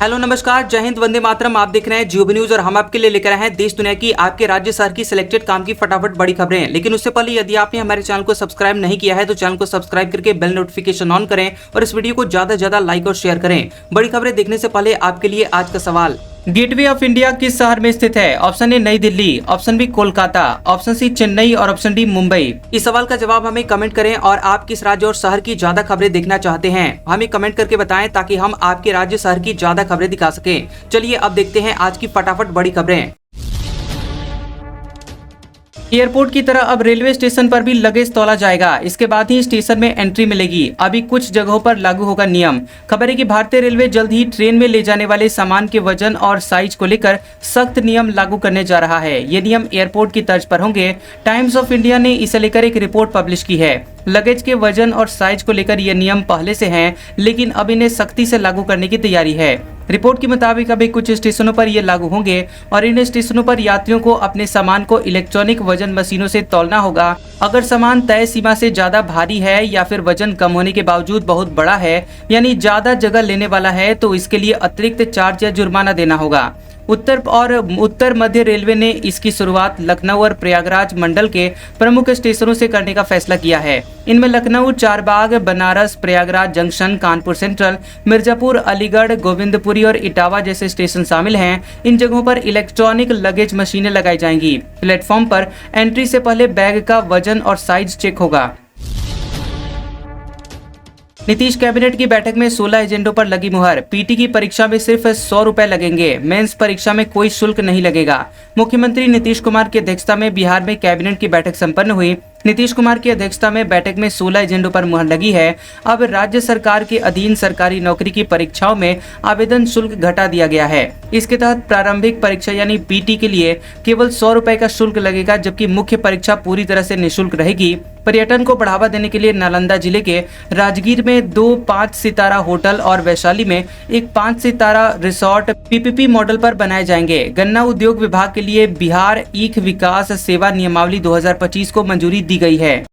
Hello नमस्कार, जय हिंद, वंदे मातरम। आप देख रहे हैं जियो न्यूज और हम आपके लिए लेकर आए हैं देश दुनिया की, आपके राज्य शहर की सिलेक्टेड काम की फटाफट बड़ी खबरें। लेकिन उससे पहले यदि आपने हमारे चैनल को सब्सक्राइब नहीं किया है तो चैनल को सब्सक्राइब करके बेल नोटिफिकेशन ऑन करें और इस वीडियो को ज्यादा से ज्यादा लाइक और शेयर करें। बड़ी खबरें देखने से पहले आपके लिए आज का सवाल, गेटवे ऑफ इंडिया किस शहर में स्थित है? Option A Nai Delhi, option B Kolkata, option C Chennai और ऑप्शन डी मुंबई। इस सवाल का जवाब हमें कमेंट करें और आप किस राज्य और शहर की ज्यादा खबरें देखना चाहते हैं हमें कमेंट करके बताएं ताकि हम आपके राज्य शहर की ज्यादा खबरें दिखा सकें। चलिए अब देखते हैं आज की फटाफट बड़ी खबरें। एयरपोर्ट की तरह अब रेलवे स्टेशन पर भी लगेज तौला जाएगा, इसके बाद ही स्टेशन में एंट्री मिलेगी। अभी कुछ जगहों पर लागू होगा नियम। खबर है कि भारतीय रेलवे जल्द ही ट्रेन में ले जाने वाले सामान के वजन और साइज को लेकर सख्त नियम लागू करने जा रहा है। ये नियम एयरपोर्ट की तर्ज पर होंगे। टाइम्स ऑफ इंडिया ने इसे लेकर एक रिपोर्ट पब्लिश की है। लगेज के वजन और साइज को लेकर ये नियम पहले से हैं, लेकिन अब इन्हें सख्ती से लागू करने की तैयारी है। रिपोर्ट के मुताबिक अभी कुछ स्टेशनों पर ये लागू होंगे और इन स्टेशनों पर यात्रियों को अपने सामान को इलेक्ट्रॉनिक वजन मशीनों से तौलना होगा। अगर सामान तय सीमा से ज्यादा भारी है या फिर वजन कम होने के बावजूद बहुत बड़ा है, यानी ज्यादा जगह लेने वाला है, तो इसके लिए अतिरिक्त चार्ज या जुर्माना देना होगा। उत्तर मध्य रेलवे ने इसकी शुरुआत लखनऊ और प्रयागराज मंडल के प्रमुख स्टेशनों से करने का फैसला किया है। इनमें लखनऊ, चारबाग, बनारस, प्रयागराज जंक्शन, कानपुर सेंट्रल, मिर्जापुर, अलीगढ़, गोविंदपुरी और इटावा जैसे स्टेशन शामिल हैं। इन जगहों पर इलेक्ट्रॉनिक लगेज मशीनें लगाई जाएंगी। प्लेटफॉर्म पर एंट्री से पहले बैग का वजन और साइज चेक होगा। नीतीश कैबिनेट की बैठक में 16 एजेंडों पर लगी मुहर। पीटी की परीक्षा में सिर्फ 100 रुपए लगेंगे। मेंस परीक्षा में कोई शुल्क नहीं लगेगा। मुख्यमंत्री नीतीश कुमार की अध्यक्षता में बिहार में कैबिनेट की बैठक संपन्न हुई। नीतीश कुमार की अध्यक्षता में बैठक में 16 एजेंडों पर मुहर लगी है। अब राज्य सरकार के अधीन सरकारी नौकरी की परीक्षाओं में आवेदन शुल्क घटा दिया गया है। इसके तहत प्रारंभिक परीक्षा यानी पीटी के लिए केवल 100 रुपए का शुल्क लगेगा, जबकि मुख्य परीक्षा पूरी तरह से निःशुल्क रहेगी। पर्यटन को बढ़ावा देने के लिए नालंदा जिले के राजगीर में 2 5 सितारा होटल और वैशाली में एक 5 सितारा रिसोर्ट पीपीपी मॉडल पर बनाए जाएंगे। गन्ना उद्योग विभाग के लिए बिहार ईख विकास सेवा नियमावली 2025 को मंजूरी दी गई है।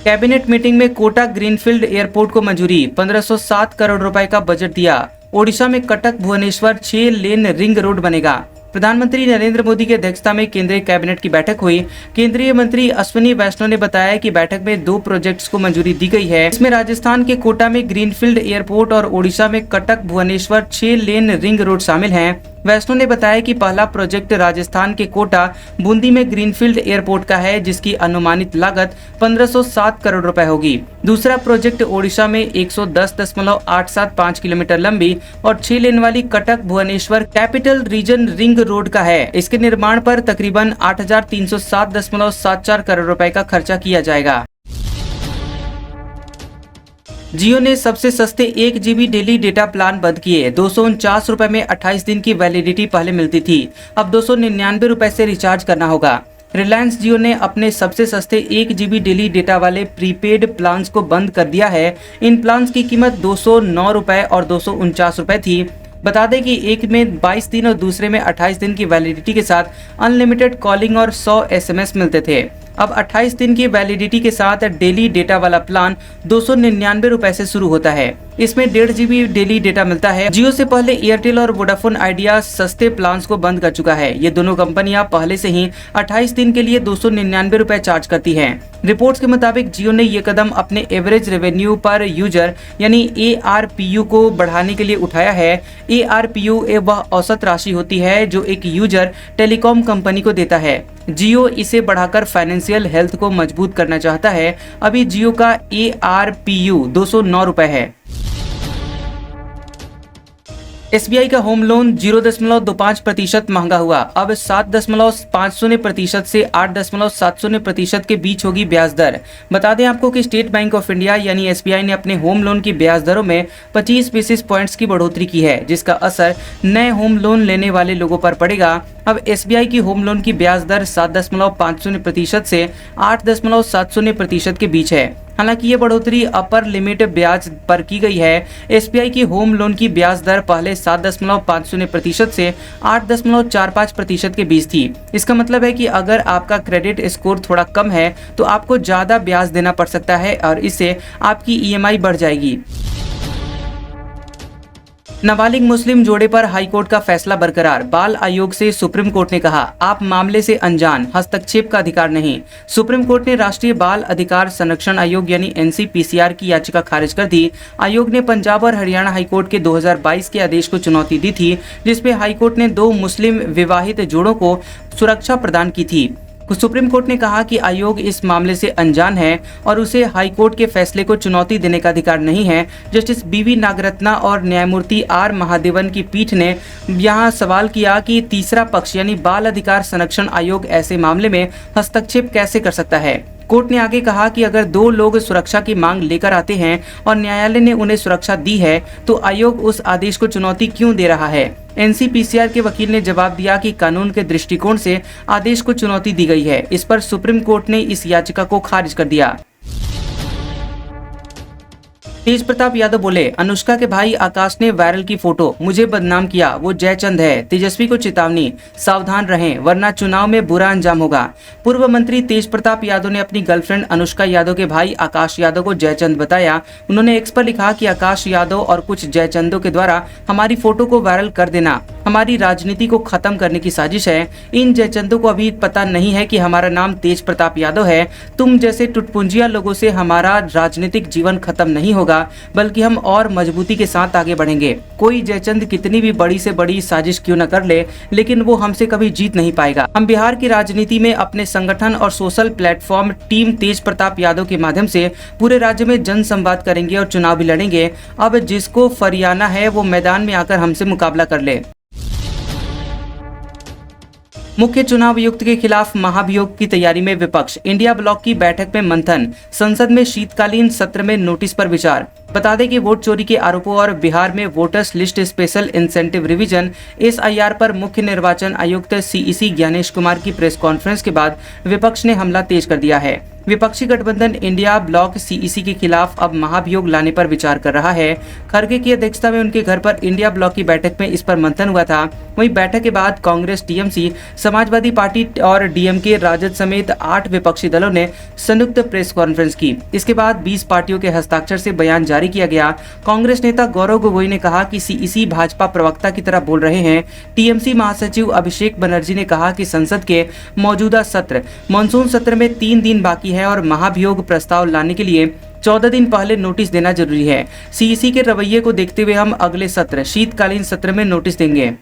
कैबिनेट मीटिंग में कोटा ग्रीनफील्ड एयरपोर्ट को मंजूरी, 1507 करोड़ रुपए का बजट दिया। ओडिशा में कटक भुवनेश्वर 6 लेन रिंग रोड बनेगा। प्रधानमंत्री नरेंद्र मोदी की अध्यक्षता में केंद्रीय कैबिनेट की बैठक हुई। केंद्रीय मंत्री अश्विनी वैष्णव ने बताया कि बैठक में 2 प्रोजेक्ट्स को मंजूरी दी गई है। इसमें राजस्थान के कोटा में ग्रीनफील्ड एयरपोर्ट और ओडिशा में कटक भुवनेश्वर 6 लेन रिंग रोड शामिल हैं। वैष्णव ने बताया कि पहला प्रोजेक्ट राजस्थान के कोटा बूंदी में ग्रीनफील्ड एयरपोर्ट का है, जिसकी अनुमानित लागत 1507 करोड़ रुपए होगी। दूसरा प्रोजेक्ट ओडिशा में 110.875 किलोमीटर लंबी और 6 लेन वाली Cuttack Bhubaneswar capital region ring road का है। इसके निर्माण पर तकरीबन 8307.74 करोड़ रुपए का खर्चा किया जाएगा। जियो ने सबसे सस्ते 1 GB डेली डेटा प्लान बंद किए। 249 रुपए में 28 दिन की वैलिडिटी पहले मिलती थी, अब 299 रुपए से रिचार्ज करना होगा। रिलायंस जियो ने अपने सबसे सस्ते 1 GB डेली डेटा वाले प्रीपेड प्लान्स को बंद कर दिया है। इन प्लान्स की कीमत 209 रुपए और 249 रुपए थी। बता दें कि एक में 22 दिन और दूसरे में 28 दिन की वैलिडिटी के साथ अनलिमिटेड कॉलिंग और 100 SMS मिलते थे। अब 28 दिन की वैलिडिटी के साथ डेली डेटा वाला प्लान 299 रुपए से शुरू होता है। इसमें 1.5 GB डेली डेटा मिलता है। जियो से पहले एयरटेल और वोडाफोन आइडिया सस्ते प्लान्स को बंद कर चुका है। ये दोनों कंपनियां पहले से ही 28 दिन के लिए 299 रुपए चार्ज करती हैं। रिपोर्ट्स के मुताबिक जियो ने ये कदम अपने एवरेज रेवेन्यू पर यूजर यानी ARPU को बढ़ाने के लिए उठाया है। ARPU वह औसत राशि होती है जो एक यूजर टेलीकॉम कंपनी को देता है। जियो इसे बढ़ाकर फाइनेंशियल हेल्थ को मजबूत करना चाहता है। अभी जियो का ARPU 209 रुपए है। SBI का होम लोन 0.25% महंगा हुआ। अब 7.50% से 8.70% के बीच होगी ब्याज दर। बता दें आपको कि स्टेट बैंक ऑफ इंडिया यानी SBI ने अपने होम लोन की ब्याज दरों में 25 बेसिस पॉइंट्स की बढ़ोतरी की है, जिसका असर नए होम लोन लेने वाले लोगों पर पड़ेगा। अब SBI की होम लोन की ब्याज दर 7.50% से 8.70% के बीच है। हालांकि ये बढ़ोतरी अपर लिमिट ब्याज पर की गई है। SBI की होम लोन की ब्याज दर पहले 7.50% से 8.45% के बीच थी। इसका मतलब है कि अगर आपका क्रेडिट स्कोर थोड़ा कम है तो आपको ज्यादा ब्याज देना पड़ सकता है और इससे आपकी EMI बढ़ जाएगी। नाबालिग मुस्लिम जोड़े पर हाईकोर्ट का फैसला बरकरार। बाल आयोग से सुप्रीम कोर्ट ने कहा, आप मामले से अनजान, हस्तक्षेप का अधिकार नहीं। सुप्रीम कोर्ट ने राष्ट्रीय बाल अधिकार संरक्षण आयोग यानी NCPCR की याचिका खारिज कर दी। आयोग ने पंजाब और हरियाणा हाईकोर्ट के 2022 के आदेश को चुनौती दी थी, जिसमें हाईकोर्ट ने 2 मुस्लिम विवाहित जोड़ों को सुरक्षा प्रदान की थी। सुप्रीम कोर्ट ने कहा कि आयोग इस मामले से अनजान है और उसे हाईकोर्ट के फैसले को चुनौती देने का अधिकार नहीं है। जस्टिस BV नागरत्ना और न्यायमूर्ति R महादेवन की पीठ ने यहां सवाल किया कि तीसरा पक्ष यानी बाल अधिकार संरक्षण आयोग ऐसे मामले में हस्तक्षेप कैसे कर सकता है। कोर्ट ने आगे कहा कि अगर 2 लोग सुरक्षा की मांग लेकर आते हैं और न्यायालय ने उन्हें सुरक्षा दी है तो आयोग उस आदेश को चुनौती क्यों दे रहा है। NCPCR के वकील ने जवाब दिया कि कानून के दृष्टिकोण से आदेश को चुनौती दी गई है। इस पर सुप्रीम कोर्ट ने इस याचिका को खारिज कर दिया। तेज प्रताप यादव बोले, अनुष्का के भाई आकाश ने वायरल की फोटो, मुझे बदनाम किया, वो जयचंद है। तेजस्वी को चेतावनी, सावधान रहें वरना चुनाव में बुरा अंजाम होगा। पूर्व मंत्री तेज प्रताप यादव ने अपनी गर्लफ्रेंड अनुष्का यादव के भाई आकाश यादव को जयचंद बताया। उन्होंने एक्स पर लिखा कि आकाश यादव और कुछ जयचंदों के द्वारा हमारी फोटो को वायरल कर देना हमारी राजनीति को खत्म करने की साजिश है। इन जयचंदों को अभी पता नहीं है कि हमारा नाम तेज प्रताप यादव है। तुम जैसे टुटपुंजिया लोगों से हमारा राजनीतिक जीवन खत्म नहीं होगा, बल्कि हम और मजबूती के साथ आगे बढ़ेंगे। कोई जयचंद कितनी भी बड़ी से बड़ी साजिश क्यों न कर ले, लेकिन वो हमसे कभी जीत नहीं पाएगा। हम बिहार की राजनीति में अपने संगठन और सोशल प्लेटफॉर्म टीम तेज प्रताप यादव के माध्यम से पूरे राज्य में जन संवाद करेंगे और चुनाव भी लड़ेंगे। अब जिसको फरियाना है वो मैदान में आकर हमसे मुकाबला कर ले। मुख्य चुनाव आयुक्त के खिलाफ महाभियोग की तैयारी में विपक्ष, इंडिया ब्लॉक की बैठक में मंथन, संसद में शीतकालीन सत्र में नोटिस पर विचार। बता दें कि वोट चोरी के आरोपों और बिहार में voters list special incentive revision SIR पर मुख्य निर्वाचन आयुक्त CEC ज्ञानेश कुमार की प्रेस कॉन्फ्रेंस के बाद विपक्ष ने हमला तेज कर दिया है। विपक्षी गठबंधन इंडिया ब्लॉक CEC के खिलाफ अब महाभियोग लाने पर विचार कर रहा है। खड़गे की अध्यक्षता में उनके घर पर इंडिया ब्लॉक की बैठक में इस पर मंथन हुआ था। वहीं बैठक के बाद कांग्रेस, TMC, समाजवादी पार्टी और DMK, राजद समेत 8 विपक्षी दलों ने संयुक्त प्रेस कॉन्फ्रेंस की। इसके बाद 20 पार्टियों के हस्ताक्षर से बयान जारी किया गया। कांग्रेस नेता गौरव गोगोई ने कहा कि CEC भाजपा प्रवक्ता की तरह बोल रहे हैं। TMC महासचिव अभिषेक बनर्जी ने कहा कि संसद के मौजूदा सत्र मानसून सत्र में 3 दिन बाकी है और महाभियोग प्रस्ताव लाने के लिए 14 दिन पहले नोटिस देना जरूरी है। CEC के रवैये को देखते हुए हम अगले सत्र शीतकालीन सत्र में नोटिस देंगे।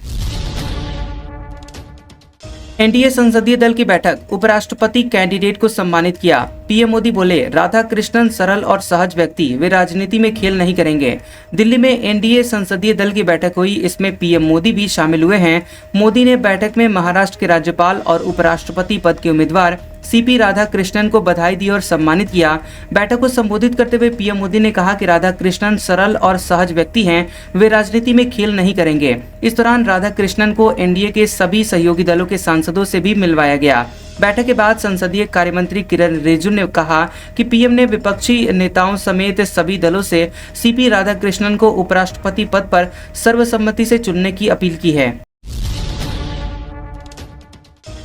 NDA संसदीय दल की बैठक, उपराष्ट्रपति कैंडिडेट को सम्मानित किया। PM मोदी बोले, राधा कृष्णन सरल और सहज व्यक्ति, वे राजनीति में खेल नहीं करेंगे। दिल्ली में NDA संसदीय दल की बैठक हुई, इसमें PM मोदी भी शामिल हुए हैं। मोदी ने बैठक में महाराष्ट्र के राज्यपाल और उपराष्ट्रपति पद के उम्मीदवार CP राधाकृष्णन को बधाई दी और सम्मानित किया। बैठक को संबोधित करते हुए PM मोदी ने कहा कि राधाकृष्णन सरल और सहज व्यक्ति हैं, वे राजनीति में खेल नहीं करेंगे। इस दौरान राधाकृष्णन को NDA के सभी सहयोगी दलों के सांसदों से भी मिलवाया गया। बैठक के बाद संसदीय कार्य मंत्री किरण रिजिजू ने कहा कि PM ने विपक्षी नेताओं समेत सभी दलों से CP राधाकृष्णन को उपराष्ट्रपति पद पर सर्वसम्मति से चुनने की अपील की है।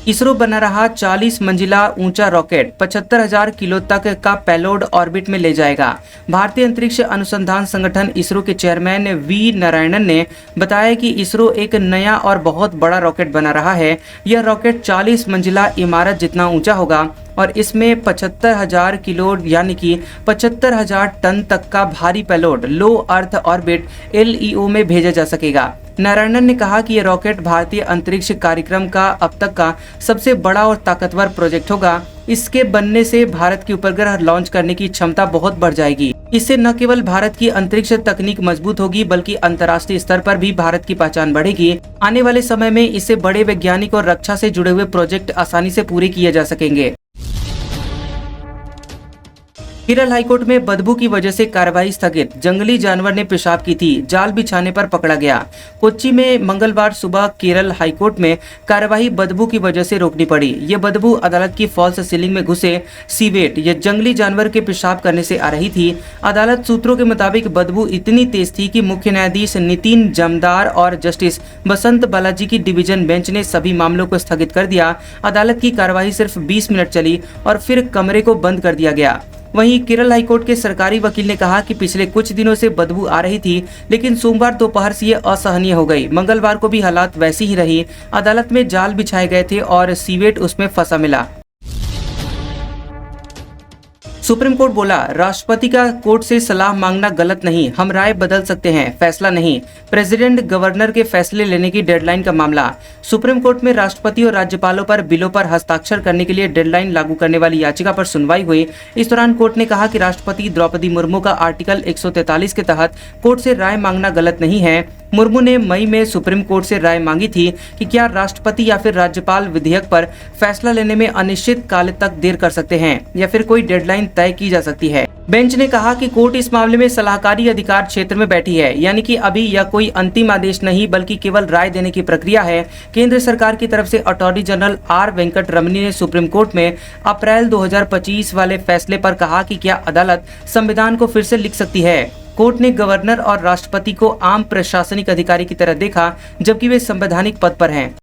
इसरो बना रहा 40 मंजिला ऊंचा रॉकेट 75,000 किलो तक का पेलोड ऑर्बिट में ले जाएगा। भारतीय अंतरिक्ष अनुसंधान संगठन इसरो के चेयरमैन V नारायणन ने बताया कि इसरो एक नया और बहुत बड़ा रॉकेट बना रहा है। यह रॉकेट 40 मंजिला इमारत जितना ऊंचा होगा और इसमें 75,000 किलो यानी कि 75,000 टन तक का भारी पेलोड लो अर्थ ऑर्बिट LEO में भेजा जा सकेगा। नारायणन ने कहा कि यह रॉकेट भारतीय अंतरिक्ष कार्यक्रम का अब तक का सबसे बड़ा और ताकतवर प्रोजेक्ट होगा। इसके बनने से भारत की उपग्रह लॉन्च करने की क्षमता बहुत बढ़ जाएगी। इससे न केवल भारत की अंतरिक्ष तकनीक मजबूत होगी, बल्कि अंतर्राष्ट्रीय स्तर पर भी भारत की पहचान बढ़ेगी। आने वाले समय में इससे बड़े वैज्ञानिक और रक्षा से जुड़े हुए प्रोजेक्ट आसानी से पूरे किए जा सकेंगे। केरल हाईकोर्ट में बदबू की वजह से कार्रवाई स्थगित, जंगली जानवर ने पेशाब की थी, जाल बिछाने पर पकड़ा गया। कोच्चि में मंगलवार सुबह केरल हाईकोर्ट में कार्यवाही बदबू की वजह से रोकनी पड़ी। ये बदबू अदालत की फॉल्स सीलिंग में घुसे सीवेट या जंगली जानवर के पेशाब करने से आ रही थी। अदालत सूत्रों के मुताबिक बदबू इतनी तेज थी कि मुख्य न्यायाधीश नितिन जमदार और जस्टिस बसंत बालाजी की डिवीजन बेंच ने सभी मामलों को स्थगित कर दिया। अदालत की कार्यवाही सिर्फ 20 मिनट चली और फिर कमरे को बंद कर दिया गया। वहीं केरल हाईकोर्ट के सरकारी वकील ने कहा कि पिछले कुछ दिनों से बदबू आ रही थी, लेकिन सोमवार दोपहर से ये असहनीय हो गई। मंगलवार को भी हालात वैसी ही रही। अदालत में जाल बिछाए गए थे और सीवेट उसमें फंसा मिला। सुप्रीम कोर्ट बोला, राष्ट्रपति का कोर्ट से सलाह मांगना गलत नहीं, हम राय बदल सकते हैं, फैसला नहीं। प्रेसिडेंट गवर्नर के फैसले लेने की डेडलाइन का मामला। सुप्रीम कोर्ट में राष्ट्रपति और राज्यपालों पर बिलों पर हस्ताक्षर करने के लिए डेडलाइन लागू करने वाली याचिका पर सुनवाई हुई। इस दौरान कोर्ट ने कहा कि राष्ट्रपति द्रौपदी मुर्मू का आर्टिकल 143 के तहत कोर्ट से राय मांगना गलत नहीं है। मुर्मू ने मई में सुप्रीम कोर्ट से राय मांगी थी कि क्या राष्ट्रपति या फिर राज्यपाल विधेयक पर फैसला लेने में अनिश्चित काल तक देर कर सकते हैं या फिर कोई डेडलाइन तय की जा सकती है। बेंच ने कहा कि कोर्ट इस मामले में सलाहकारी अधिकार क्षेत्र में बैठी है, यानी कि अभी यह कोई अंतिम आदेश नहीं बल्कि केवल राय देने की प्रक्रिया है। केंद्र सरकार की तरफ से अटॉर्नी जनरल आर वेंकट रमनी ने सुप्रीम कोर्ट में अप्रैल 2025 वाले फैसले पर कहा कि क्या अदालत संविधान को फिर से लिख सकती है। कोर्ट ने गवर्नर और राष्ट्रपति को आम प्रशासनिक अधिकारी की तरह देखा, जबकि वे संवैधानिक पद पर हैं।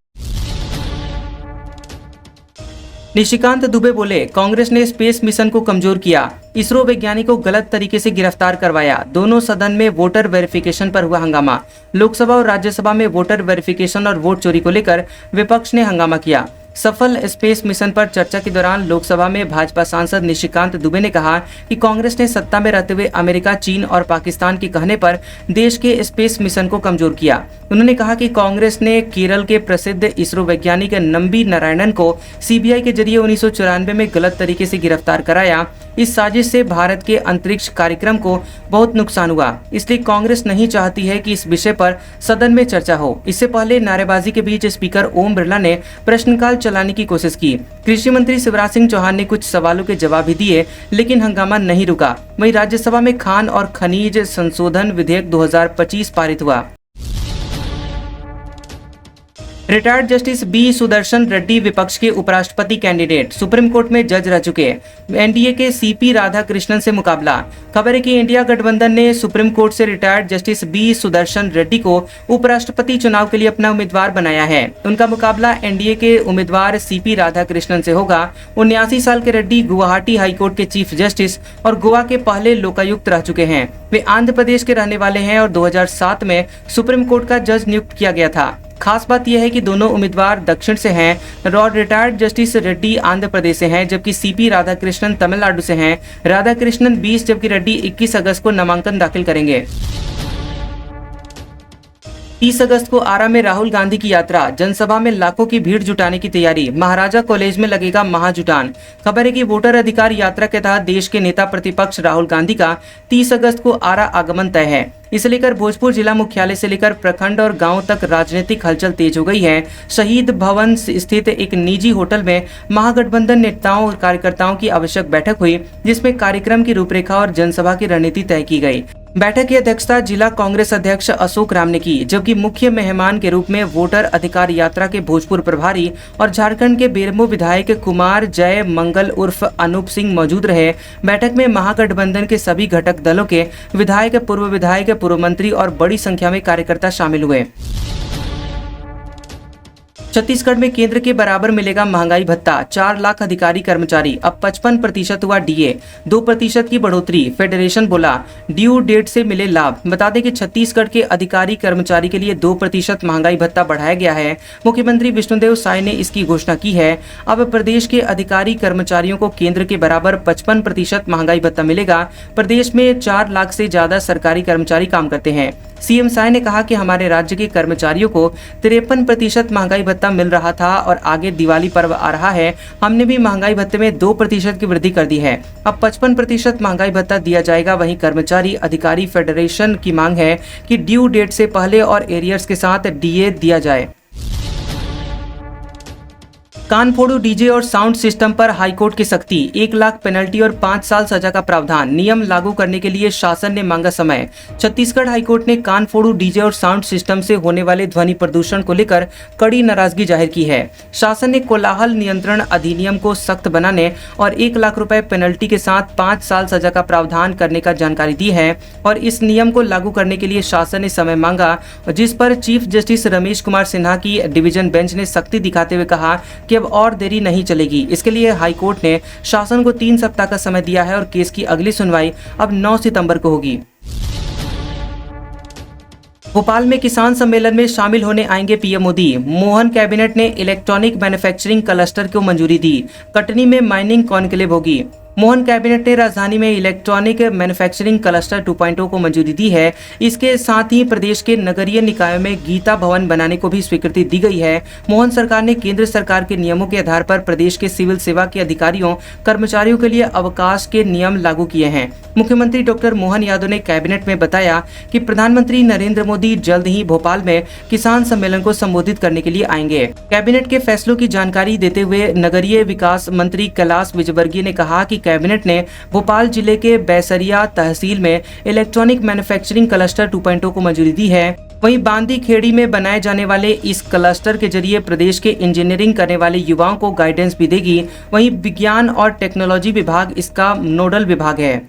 निशिकांत दुबे बोले, कांग्रेस ने स्पेस मिशन को कमजोर किया, इसरो वैज्ञानिक को गलत तरीके से गिरफ्तार करवाया। दोनों सदन में वोटर वेरिफिकेशन पर हुआ हंगामा। लोकसभा और राज्यसभा में वोटर वेरिफिकेशन और वोट चोरी को लेकर विपक्ष ने हंगामा किया। सफल स्पेस मिशन पर चर्चा के दौरान लोकसभा में भाजपा सांसद निशिकांत दुबे ने कहा कि कांग्रेस ने सत्ता में रहते हुए अमेरिका, चीन और पाकिस्तान के कहने पर देश के स्पेस मिशन को कमजोर किया। उन्होंने कहा कि कांग्रेस ने केरल के प्रसिद्ध इसरो वैज्ञानिक नंबी नारायणन को सीबीआई के जरिए 1994 में गलत तरीके से गिरफ्तार कराया। इस साजिश से भारत के अंतरिक्ष कार्यक्रम को बहुत नुकसान हुआ, इसलिए कांग्रेस नहीं चाहती है कि इस विषय पर सदन में चर्चा हो। इससे पहले नारेबाजी के बीच स्पीकर ओम बिरला ने प्रश्नकाल चलाने की कोशिश की। कृषि मंत्री शिवराज सिंह चौहान ने कुछ सवालों के जवाब भी दिए, लेकिन हंगामा नहीं रुका। वहीं राज्यसभा में खान और खनिज संशोधन विधेयक 2025 पारित हुआ। Retired justice B Sudarshan Reddy विपक्ष के उपराष्ट्रपति कैंडिडेट, सुप्रीम कोर्ट में जज रह चुके। एनडीए के सीपी राधाकृष्णन से मुकाबला। खबर है कि इंडिया गठबंधन ने सुप्रीम कोर्ट से retired justice B Sudarshan Reddy को उपराष्ट्रपति चुनाव के लिए अपना उम्मीदवार बनाया है। उनका मुकाबला एनडीए के उम्मीदवार सीपी राधाकृष्णन से होगा। 79 साल के रेड्डी गुवाहाटी हाईकोर्ट के चीफ जस्टिस और गोवा के पहले लोकायुक्त रह चुके हैं। वे आंध्र प्रदेश के रहने वाले हैं और 2007 में सुप्रीम कोर्ट का जज नियुक्त किया गया था। खास बात यह है कि दोनों उम्मीदवार दक्षिण से हैं। रिटायर्ड जस्टिस रेड्डी आंध्र प्रदेश से हैं, जबकि सीपी राधाकृष्णन तमिलनाडु से हैं। राधाकृष्णन 20 जबकि रेड्डी 21 अगस्त को नामांकन दाखिल करेंगे। 30 अगस्त को आरा में राहुल गांधी की यात्रा, जनसभा में लाखों की भीड़ जुटाने की तैयारी। महाराजा कॉलेज में लगेगा महाजुटान। खबर है कि वोटर अधिकार यात्रा के तहत देश के नेता प्रतिपक्ष राहुल गांधी का 30 अगस्त को आरा आगमन तय है। इसे लेकर भोजपुर जिला मुख्यालय से लेकर प्रखंड और गांव तक राजनीतिक हलचल तेज हो गई है। शहीद भवन स्थित एक निजी होटल में महागठबंधन नेताओं और कार्यकर्ताओं की आवश्यक बैठक हुई, जिसमें कार्यक्रम की रूपरेखा और जनसभा की रणनीति तय की गई। बैठक की अध्यक्षता जिला कांग्रेस अध्यक्ष अशोक राम ने की, जबकि मुख्य मेहमान के रूप में वोटर अधिकार यात्रा के भोजपुर प्रभारी और झारखंड के बेरमो विधायक कुमार जय मंगल उर्फ अनूप सिंह मौजूद रहे। बैठक में महागठबंधन के सभी घटक दलों के विधायक, पूर्व विधायक, पूर्व मंत्री और बड़ी संख्या में कार्यकर्ता शामिल हुए। छत्तीसगढ़ में केंद्र के बराबर मिलेगा महंगाई भत्ता। 4 लाख अधिकारी कर्मचारी, अब 55% हुआ डीए, 2% की बढ़ोतरी। फेडरेशन बोला, ड्यू डेट से मिले लाभ। बता दें कि छत्तीसगढ़ के अधिकारी कर्मचारी के लिए 2% महंगाई भत्ता बढ़ाया गया है। मुख्यमंत्री विष्णुदेव साय ने इसकी घोषणा की है। अब प्रदेश के अधिकारी कर्मचारियों को केंद्र के बराबर 55% महंगाई भत्ता मिलेगा। प्रदेश में 4 लाख से ज्यादा सरकारी कर्मचारी काम करते हैं। सीएम साय ने कहा कि हमारे राज्य के कर्मचारियों को 53% महंगाई भत्ता मिल रहा था और आगे दिवाली पर्व आ रहा है, हमने भी महंगाई भत्ते में 2% की वृद्धि कर दी है। अब 55% महंगाई भत्ता दिया जाएगा। वहीं कर्मचारी अधिकारी फेडरेशन की मांग है कि ड्यू डेट से पहले और एरियर्स के साथ डीए दिया जाए। कानफोड़ू डीजे और साउंड सिस्टम पर हाईकोर्ट की सख्ती, 1 लाख पेनल्टी और 5 साल सजा का प्रावधान। नियम लागू करने के लिए शासन ने मांगा समय। छत्तीसगढ़ हाईकोर्ट ने कानफोड़ू डीजे और साउंड सिस्टम से होने वाले ध्वनि प्रदूषण को लेकर कड़ी नाराजगी जाहिर की है। शासन ने कोलाहल नियंत्रण अधिनियम को सख्त बनाने और 1 लाख रुपए पेनल्टी के साथ 5 साल सजा का प्रावधान करने का जानकारी दी है और इस नियम को लागू करने के लिए शासन ने समय मांगा, जिस पर चीफ जस्टिस रमेश कुमार सिन्हा की डिवीजन बेंच ने सख्ती दिखाते हुए कहा कि अब और देरी नहीं चलेगी। इसके लिए हाईकोर्ट ने शासन को 3 सप्ताह का समय दिया है और केस की अगली सुनवाई अब 9 सितंबर को होगी। भोपाल में किसान सम्मेलन में शामिल होने आएंगे पीएम मोदी। मोहन कैबिनेट ने इलेक्ट्रॉनिक मैन्युफैक्चरिंग क्लस्टर को मंजूरी दी। कटनी में माइनिंग कॉन्क्लेव होगी। मोहन कैबिनेट ने राजधानी में इलेक्ट्रॉनिक मैन्युफैक्चरिंग क्लस्टर 2.0 को मंजूरी दी है। इसके साथ ही प्रदेश के नगरीय निकायों में गीता भवन बनाने को भी स्वीकृति दी गई है। मोहन सरकार ने केंद्र सरकार के नियमों के आधार पर प्रदेश के सिविल सेवा के अधिकारियों कर्मचारियों के लिए अवकाश के नियम लागू किए हैं। मुख्यमंत्री डॉक्टर मोहन यादव ने कैबिनेट में बताया कि प्रधानमंत्री नरेंद्र मोदी जल्द ही भोपाल में किसान सम्मेलन को संबोधित करने के लिए आएंगे। कैबिनेट के फैसलों की जानकारी देते हुए नगरीय विकास मंत्री कैलाश विजयवर्गीय ने कहा कि कैबिनेट ने भोपाल जिले के बैसरिया तहसील में इलेक्ट्रॉनिक मैन्युफैक्चरिंग क्लस्टर 2.0 को मंजूरी दी है। वहीं बांदी खेड़ी में बनाए जाने वाले इस क्लस्टर के जरिए प्रदेश के इंजीनियरिंग करने वाले युवाओं को गाइडेंस भी देगी। वहीं विज्ञान और टेक्नोलॉजी विभाग इसका नोडल विभाग है।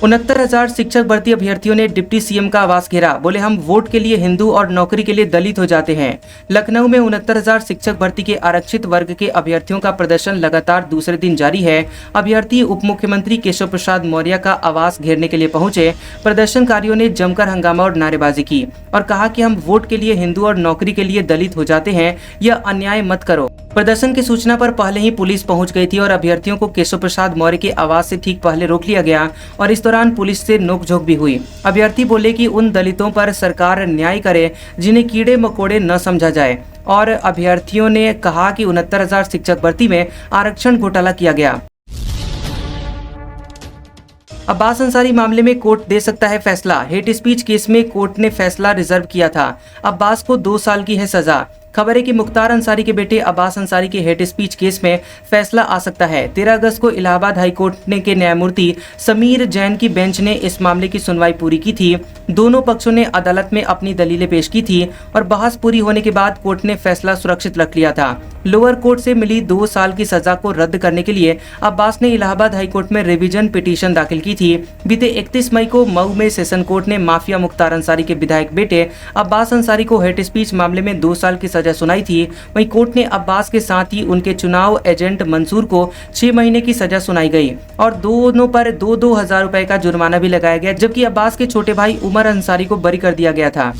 69,000 शिक्षक भर्ती अभ्यर्थियों ने डिप्टी सीएम का आवास घेरा। बोले हम वोट के लिए हिंदू और नौकरी के लिए दलित हो जाते हैं। लखनऊ में 69,000 शिक्षक भर्ती के आरक्षित वर्ग के अभ्यर्थियों का प्रदर्शन लगातार दूसरे दिन जारी है। अभ्यर्थी उप मुख्यमंत्री केशव प्रसाद मौर्य का आवास घेरने के लिए पहुंचे। प्रदर्शनकारियों ने जमकर हंगामा और नारेबाजी की और कहा कि हम वोट के लिए हिंदू और नौकरी के लिए दलित हो जाते हैं, यह अन्याय मत करो। प्रदर्शन की सूचना पर पहले ही पुलिस पहुंच गई थी और अभ्यर्थियों को केशव प्रसाद मौर्य के आवास से ठीक पहले रोक लिया गया और इस दौरान पुलिस से नोकझोंक भी हुई। अभ्यर्थी बोले कि उन दलितों पर सरकार न्याय करे जिन्हें कीड़े मकोड़े न समझा जाए और अभ्यर्थियों ने कहा कि 69,000 शिक्षक भर्ती में आरक्षण घोटाला किया गया। अब्बास अंसारी मामले में कोर्ट दे सकता है फैसला। हेट स्पीच केस में कोर्ट ने फैसला रिजर्व किया था। अब्बास को 2 साल की है सजा। खबर है कि मुख्तार अंसारी के बेटे अब्बास अंसारी के हेट स्पीच केस में फैसला आ सकता है। 13 अगस्त को इलाहाबाद हाईकोर्ट के न्यायमूर्ति समीर जैन की बेंच ने इस मामले की सुनवाई पूरी की थी। दोनों पक्षों ने अदालत में अपनी दलीलें पेश की थी और बहस पूरी होने के बाद कोर्ट ने फैसला सुरक्षित रख लिया था। लोअर कोर्ट से मिली 2 साल की सजा को रद्द करने के लिए अब्बास ने इलाहाबाद हाईकोर्ट में रिवीजन पिटीशन दाखिल की थी। बीते 31 मई को मऊ में सेशन कोर्ट ने माफिया मुख्तार अंसारी के विधायक बेटे अब्बास अंसारी को हेट स्पीच मामले में 2 साल की सजा सुनाई थी। वहीं कोर्ट ने अब्बास के साथ ही उनके चुनाव एजेंट मंसूर को 6 महीने की सजा सुनाई गई और दोनों पर 2-2 हजार रुपए का जुर्माना भी लगाया गया, जबकि अब्बास के छोटे भाई उमर अंसारी को बरी कर दिया गया था।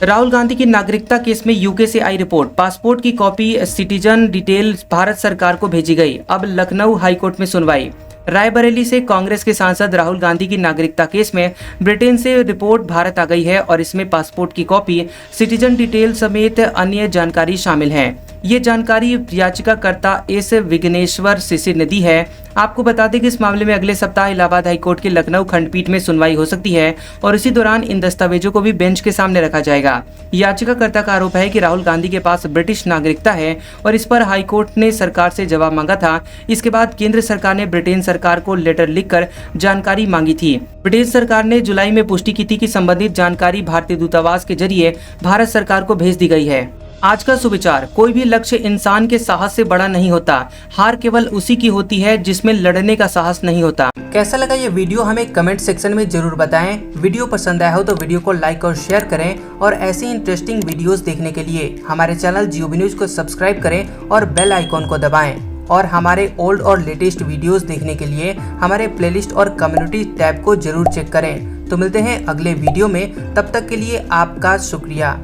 राहुल गांधी की नागरिकता केस में यूके से आई रिपोर्ट। पासपोर्ट की कॉपी सिटीजन डिटेल भारत सरकार को भेजी गई। अब लखनऊ हाईकोर्ट में सुनवाई। रायबरेली से कांग्रेस के सांसद राहुल गांधी की नागरिकता केस में ब्रिटेन से रिपोर्ट भारत आ गई है और इसमें पासपोर्ट की कॉपी, सिटीजन डिटेल समेत अन्य जानकारी शामिल है। ये जानकारी याचिकाकर्ता एस विघ्नेश्वर शिशिर ने दी है। आपको बता दें कि इस मामले में अगले सप्ताह इलाहाबाद हाईकोर्ट के लखनऊ खंडपीठ में सुनवाई हो सकती है और इसी दौरान इन दस्तावेजों को भी बेंच के सामने रखा जाएगा। याचिकाकर्ता का आरोप है कि राहुल गांधी के पास ब्रिटिश नागरिकता है और इस पर हाईकोर्ट ने सरकार से जवाब मांगा था। इसके बाद केंद्र सरकार ने ब्रिटेन सरकार को लेटर लिखकर जानकारी मांगी थी। ब्रिटिश सरकार ने जुलाई में पुष्टि की थी कि संबंधित जानकारी भारतीय दूतावास के जरिए भारत सरकार को भेज दी गई है। आज का सुविचार, कोई भी लक्ष्य इंसान के साहस से बड़ा नहीं होता, हार केवल उसी की होती है जिसमें लड़ने का साहस नहीं होता। कैसा लगा ये वीडियो हमें कमेंट सेक्शन में जरूर बताएं। वीडियो पसंद आया हो तो वीडियो को लाइक और शेयर करें और ऐसे इंटरेस्टिंग वीडियोस देखने के लिए हमारे चैनल जियोबी न्यूज को सब्सक्राइब करें और बेल आइकॉन को दबाएं। और हमारे ओल्ड और लेटेस्ट वीडियोस देखने के लिए हमारे प्लेलिस्ट और कम्युनिटी टैब को जरूर चेक करें। तो मिलते हैं अगले वीडियो में, तब तक के लिए आपका शुक्रिया।